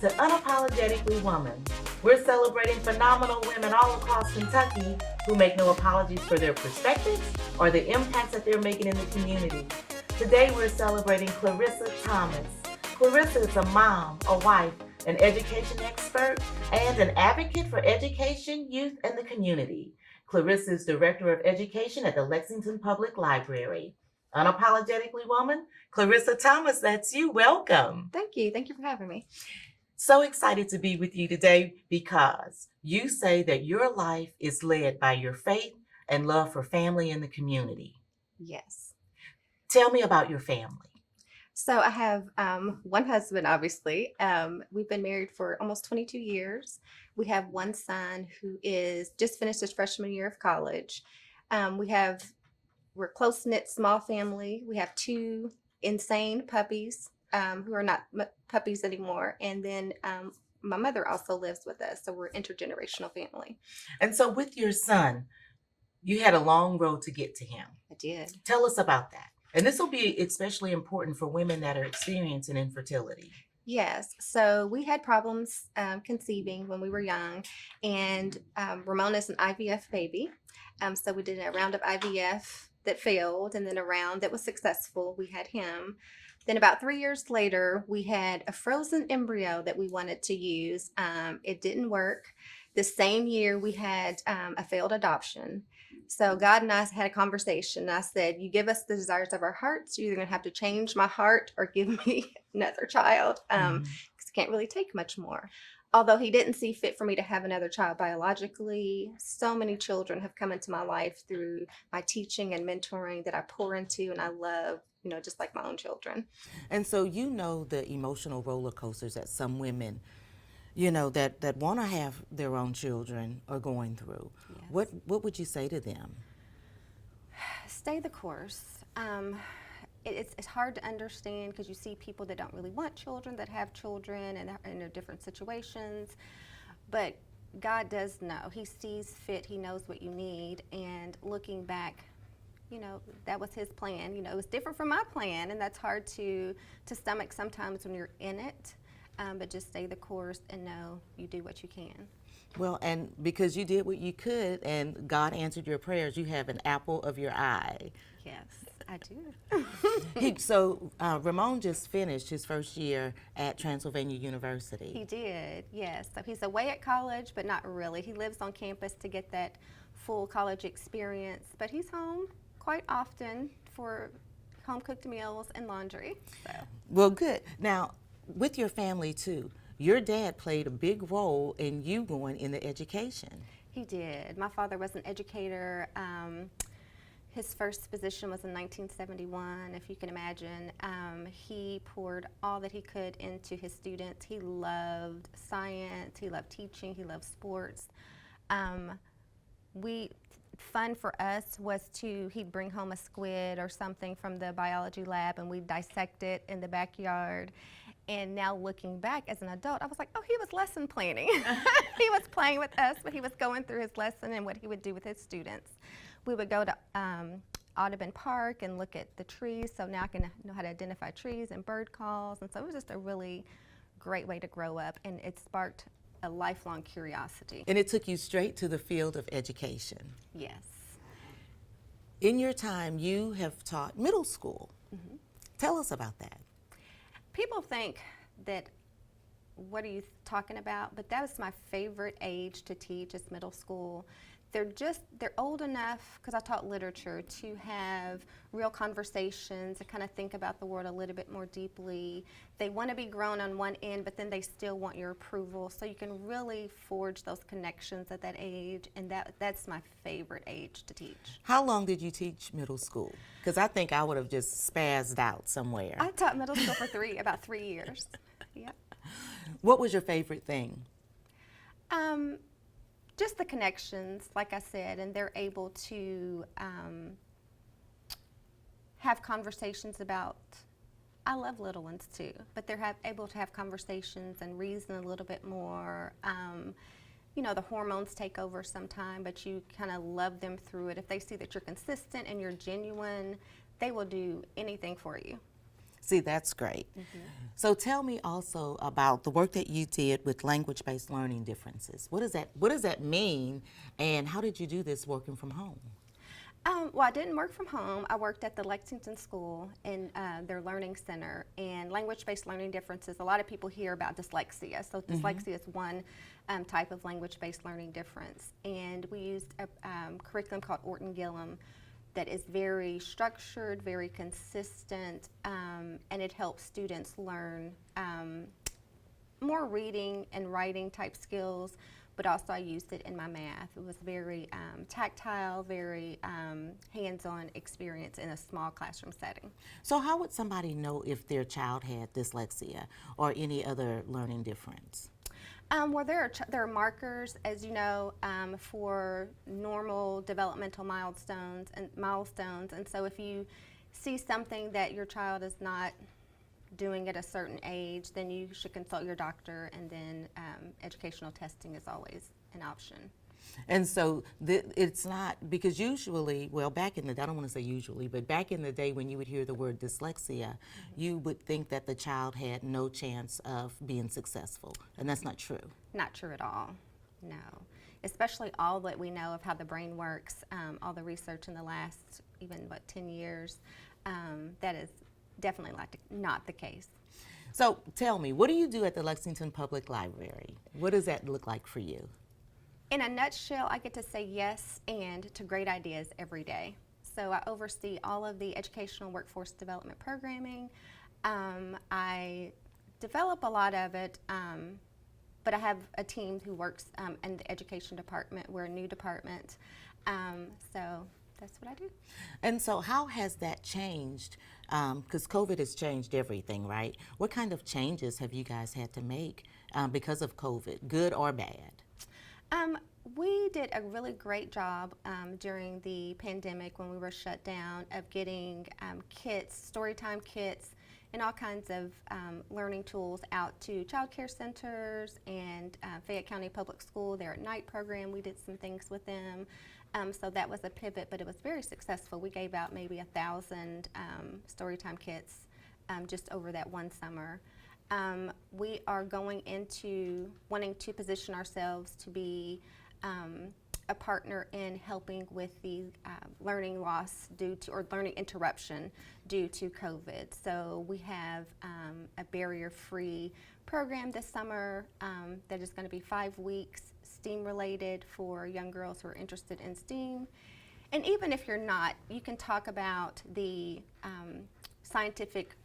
to Unapologetically Woman. We're celebrating phenomenal women all across Kentucky who make no apologies for their perspectives or the impacts that they're making in the community. Today we're celebrating Clarissa Thomas. Clarissa is a mom, a wife, an education expert, and an advocate for education, youth, and the community. Clarissa is Director of Education at the Lexington Public Library. Unapologetically Woman, Clarissa Thomas, that's you. Welcome. Thank you. Thank you for having me. So excited to be with you today because you say that your life is led by your faith and love for family and the community. Yes. Tell me about your family. So I have one husband, obviously. We've been married for almost 22 years. We have one son who is just finished his freshman year of college. We're a close-knit, small family. We have two insane puppies who are not puppies anymore. And then my mother also lives with us. So we're an intergenerational family. And so with your son, you had a long road to get to him. I did. Tell us about that. And this will be especially important for women that are experiencing infertility. Yes. So we had problems conceiving when we were young. And Ramon is an IVF baby. So we did a round of IVF that failed, and then a round that was successful. We had him. Then about 3 years later, we had a frozen embryo that we wanted to use. It didn't work. The same year, we had a failed adoption. So God and I had a conversation. I said, you give us the desires of our hearts. You're either going to have to change my heart or give me another child, because I can't really take much more. Although he didn't see fit for me to have another child biologically, so many children have come into my life through my teaching and mentoring that I pour into and I love, just like my own children. And so you know the emotional roller coasters that some women, that want to have their own children are going through. Yes. What would you say to them? Stay the course. It's hard to understand because you see people that don't really want children, that have children and in different situations. But God does know. He sees fit. He knows what you need. And looking back, that was his plan. It was different from my plan, and that's hard to stomach sometimes when you're in it. But just stay the course and know you do what you can. Well, and because you did what you could and God answered your prayers, you have an apple of your eye. Yes, I do. So Ramon just finished his first year at Transylvania University. He did, yes. So he's away at college, but not really. He lives on campus to get that full college experience, but he's home quite often for home-cooked meals and laundry. So. Well, good. Now, with your family, too, your dad played a big role in you going into education. He did. My father was an educator. His first position was in 1971, if you can imagine. He poured all that he could into his students. He loved science, he loved teaching, he loved sports. Fun for us was he'd bring home a squid or something from the biology lab and we'd dissect it in the backyard. And now looking back as an adult, I was like, oh, he was lesson planning. He was playing with us, but he was going through his lesson and what he would do with his students. We would go to Audubon Park and look at the trees, so now I can know how to identify trees and bird calls. And so it was just a really great way to grow up, and it sparked a lifelong curiosity. And it took you straight to the field of education. Yes. In your time, you have taught middle school. Mm-hmm. Tell us about that. People think that, what are you talking about? But that was my favorite age to teach, is middle school. They're old enough, because I taught literature, to have real conversations and kind of think about the world a little bit more deeply. They want to be grown on one end, but then they still want your approval. So you can really forge those connections at that age, and that's my favorite age to teach. How long did you teach middle school? Because I think I would have just spazzed out somewhere. I taught middle school for about 3 years. Yep. What was your favorite thing? Just the connections, like I said, and they're able to have conversations about, I love little ones too, but they're able to have conversations and reason a little bit more. The hormones take over sometime, but you kind of love them through it. If they see that you're consistent and you're genuine, they will do anything for you. See, that's great. Mm-hmm. So tell me also about the work that you did with language-based learning differences. What does that mean, and how did you do this working from home? Well, I didn't work from home. I worked at the Lexington School in their learning center, and language-based learning differences. A lot of people hear about dyslexia. So dyslexia is one type of language-based learning difference, and we used a curriculum called Orton-Gillum that is very structured, very consistent, and it helps students learn more reading and writing type skills, but also I used it in my math. It was very tactile, very hands-on experience in a small classroom setting. So how would somebody know if their child had dyslexia or any other learning difference? Well, there are markers, as you know, for normal developmental milestones, and so if you see something that your child is not doing at a certain age, then you should consult your doctor, and then educational testing is always an option. And so it's not, because usually, well, back in the day, I don't want to say usually, but back in the day when you would hear the word dyslexia, you would think that the child had no chance of being successful, and that's not true. Not true at all, no. Especially all that we know of how the brain works, all the research in the last, 10 years, that is definitely not the case. So tell me, what do you do at the Lexington Public Library? What does that look like for you? In a nutshell, I get to say yes and to great ideas every day. So I oversee all of the educational workforce development programming. I develop a lot of it, but I have a team who works in the education department. We're a new department, so that's what I do. And so how has that changed? Because COVID has changed everything, right? What kind of changes have you guys had to make because of COVID, good or bad? We did a really great job during the pandemic when we were shut down of getting kits, storytime kits, and all kinds of learning tools out to child care centers and Fayette County Public School, their at night program. We did some things with them. So that was a pivot, but it was very successful. We gave out maybe 1,000 storytime kits just over that one summer. We are going into wanting to position ourselves to be a partner in helping with the learning loss or learning interruption due to COVID. So we have a barrier-free program this summer that is going to be 5 weeks, STEAM-related, for young girls who are interested in STEAM. And even if you're not, you can talk about the scientific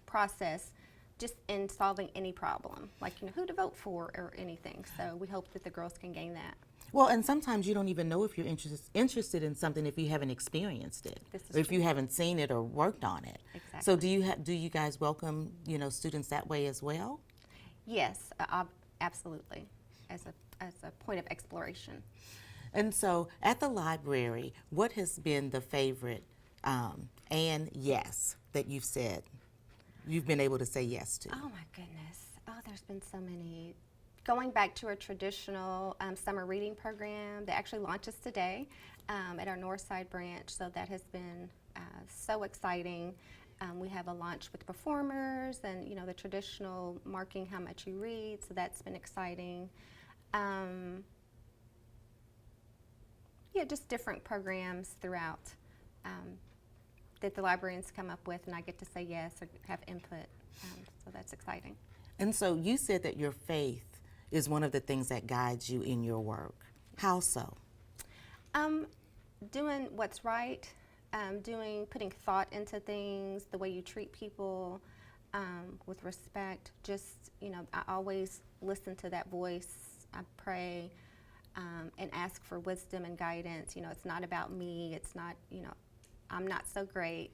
process just in solving any problem, like who to vote for or anything. So we hope that the girls can gain that. Well, and sometimes you don't even know if you're interested in something if you haven't experienced it, or if you haven't seen it or worked on it. Exactly. So do you guys welcome students that way as well? Yes, absolutely, as a point of exploration. And so at the library, what has been the favorite and yes that you've been able to say yes to? Oh my goodness. Oh, there's been so many. Going back to a traditional summer reading program that actually launches today at our Northside branch, so that has been so exciting. We have a lunch with performers and the traditional marking how much you read, so that's been exciting. Just different programs throughout that the librarians come up with, and I get to say yes or have input, so that's exciting. And so you said that your faith is one of the things that guides you in your work. How so? Doing what's right, putting thought into things, the way you treat people with respect. Just, I always listen to that voice. I pray and ask for wisdom and guidance. It's not about me. It's not, I'm not so great,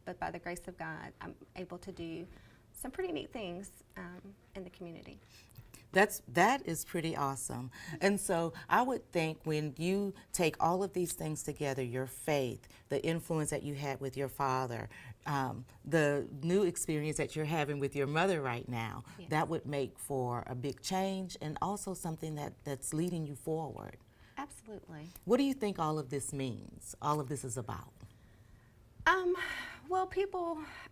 but by the grace of God, I'm able to do some pretty neat things in the community. That is pretty awesome. And so I would think when you take all of these things together, your faith, the influence that you had with your father, the new experience that you're having with your mother right now, yes, that would make for a big change and also something that's leading you forward. Absolutely. What do you think all of this means, all of this is about? Well,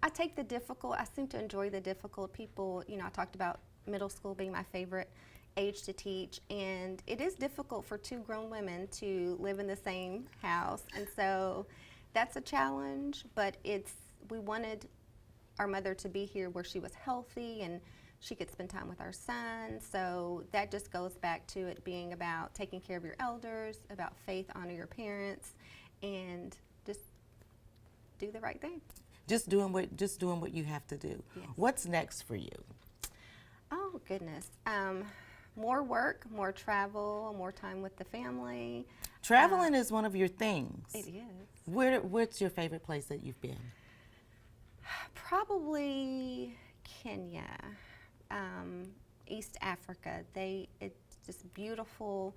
I take the difficult, I seem to enjoy the difficult people. I talked about middle school being my favorite age to teach, and it is difficult for two grown women to live in the same house, and so that's a challenge, but we wanted our mother to be here where she was healthy and she could spend time with our son, so that just goes back to it being about taking care of your elders, about faith, honor your parents, and just do the right thing. Just doing what you have to do. Yes. What's next for you? Oh, goodness. More work, more travel, more time with the family. Traveling is one of your things. It is. What's your favorite place that you've been? Probably Kenya, East Africa. It's just beautiful.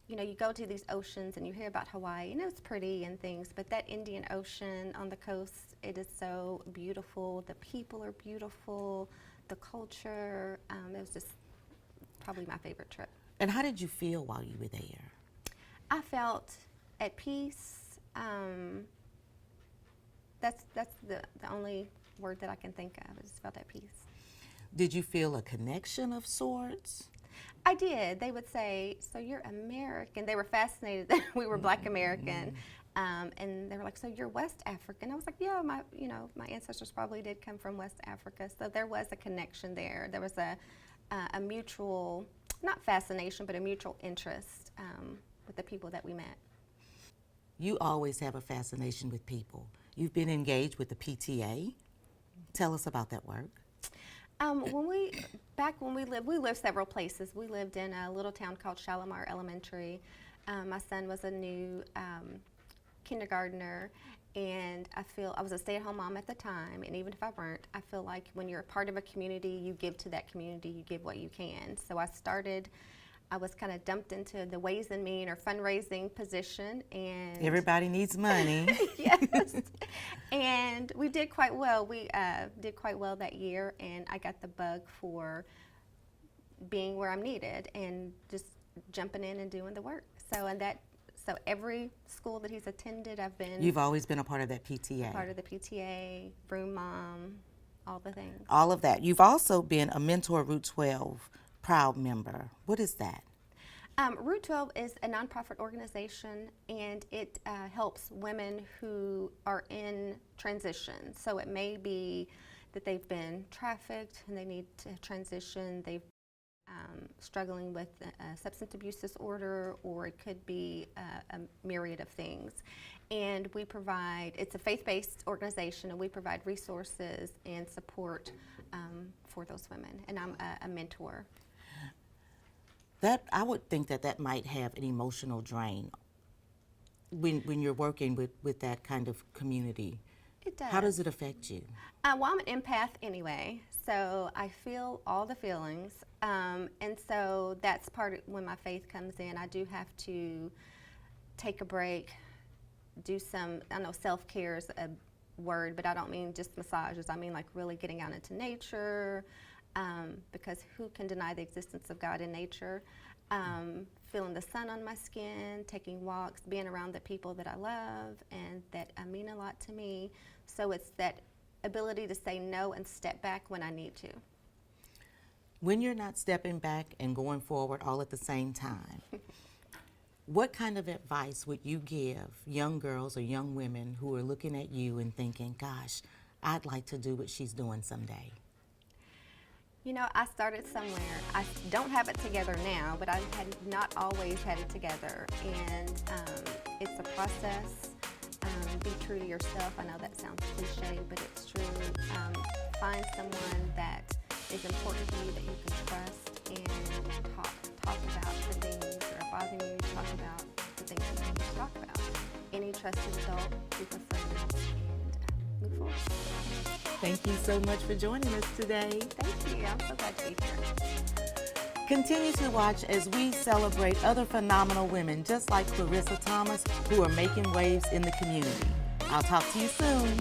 You go to these oceans and you hear about Hawaii, it's pretty and things, but that Indian Ocean on the coast, it is so beautiful. The people are beautiful, the culture. It was just probably my favorite trip. And how did you feel while you were there? I felt at peace. That's the only word that I can think of. I just felt at peace. Did you feel a connection of sorts? I did. They would say, "So you're American." They were fascinated that we were Black American, and they were like, "So you're West African?" I was like, "Yeah, my ancestors probably did come from West Africa." So there was a connection there. There was a mutual, not fascination, but a mutual interest with the people that we met. You always have a fascination with people. You've been engaged with the PTA. Tell us about that work. When we lived several places. We lived in a little town called Shalimar Elementary. My son was a new kindergartner, and I was a stay-at-home mom at the time, and even if I weren't, I feel like when you're a part of a community, you give to that community, you give what you can. So I was kind of dumped into the Ways and Mean or fundraising position, and everybody needs money. Yes, and we did quite well. We did quite well that year, and I got the bug for being where I'm needed and just jumping in and doing the work. So every school that he's attended, I've been. You've always been a part of that PTA. Part of the PTA, room mom, all the things. All of that. You've also been a Mentor Route 12 proud member. What is that? Route 12 is a nonprofit organization, and it helps women who are in transition. So it may be that they've been trafficked and they need to transition. They've struggling with a substance abuse disorder, or it could be a myriad of things. And it's a faith-based organization, and we provide resources and support for those women. And I'm a mentor. I would think that might have an emotional drain when you're working with that kind of community. It does. How does it affect you? Well, I'm an empath anyway, so I feel all the feelings. And so that's part of when my faith comes in. I do have to take a break, do some, I know self-care is a word, but I don't mean just massages. I mean like really getting out into nature, because who can deny the existence of God in nature? Feeling the sun on my skin, taking walks, being around the people that I love and that mean a lot to me. So it's that ability to say no and step back when I need to. When you're not stepping back and going forward all at the same time, what kind of advice would you give young girls or young women who are looking at you and thinking, gosh, I'd like to do what she's doing someday? I started somewhere. I don't have it together now, but I had not always had it together. And it's a process. Be true to yourself. I know that sounds cliche, but it's true. Find someone that is important to you that you can trust, and talk about the things that are bothering you. Talk about the things that you need to talk about. Any trusted adult, group of friends, and move forward. Thank you so much for joining us today. Thank you. I'm so glad to be here. Continue to watch as we celebrate other phenomenal women just like Clarissa Thomas who are making waves in the community. I'll talk to you soon.